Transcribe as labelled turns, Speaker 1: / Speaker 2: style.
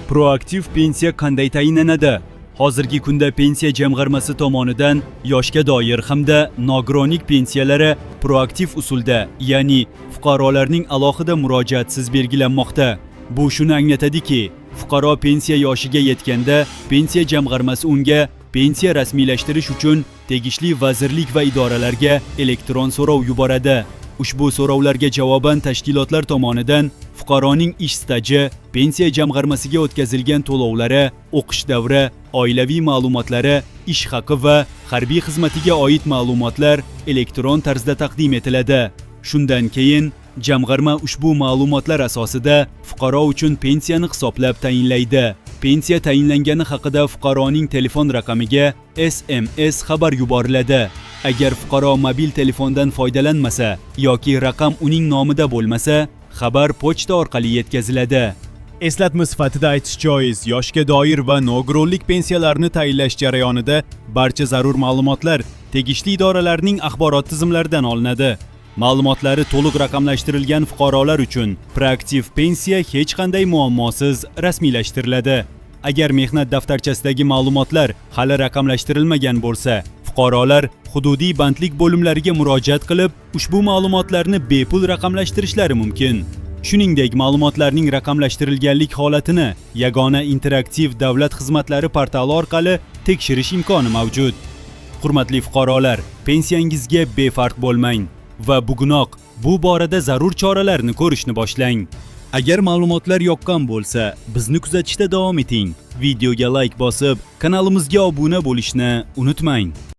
Speaker 1: Proaktiv pensiya qanday tayinlanadi? Hozirgi kunda pensiya jamg'armasi tomonidan yoshga doir hamda nogironlik pensiyalari proaktiv usulda, ya'ni fuqarolarning alohida murojaatsiz belgilanmoqda. Bu shuni anglatadiki, fuqaro pensiya yoshiga yetganda pensiya jamg'armasi unga pensiya rasmiylashtirish uchun tegishli vazirlik va idoralarga elektron so'rov yuboradi. Ushbu so'rovlarga javoban tashkilotlar tomonidan fuqaroning ish staji, pensiya jamg'armasiga o'tkazilgan to'lovlari, o'qish davri, oilaviy ma'lumotlari, ish haqi va harbiy xizmatiga oid ma'lumotlar elektron tarzda taqdim etiladi. Shundan keyin jamg'arma ushbu ma'lumotlar asosida fuqaro uchun pensiyani hisoblab tayinlaydi. Pensiya tayinlangani haqida fuqaroning telefon raqamiga SMS xabar yuboriladi. Agar fuqaro mobil telefondan foydalanmasa yoki raqam uning nomida bo'lmasa, xabar pochta orqali yetkaziladi.
Speaker 2: Eslatma sifatida aytish joiz, yoshga doir va nogironlik pensiyalarini tayinlash jarayonida barcha zarur ma'lumotlar tegishli idoralarning axborot tizimlaridan olinadi. Ma'lumotlari to'liq raqamlashtirilgan fuqarolar uchun proaktiv pensiya hech qanday muammosiz rasmiylashtiriladi. Agar mehnat daftarchasidagi ma'lumotlar hali raqamlashtirilmagan bo'lsa, fuqarolar hududiy bandlik bo'limlariga murojaat qilib, ushbu ma'lumotlarni bepul raqamlashtirishlari mumkin. Shuningdek, ma'lumotlarning raqamlashtirilganlik holatini yagona interaktiv davlat xizmatlari portali orqali tekshirish imkoni mavjud. Hurmatli fuqarolar, pensiyangizga befarq bo'lmang va bugunoq bu borada zarur choralarni ko'rishni boshlang. Agar ma'lumotlar yoqqan bo'lsa, bizni kuzatishda davom eting. Videoga like bosib, kanalimizga obuna bo'lishni unutmang.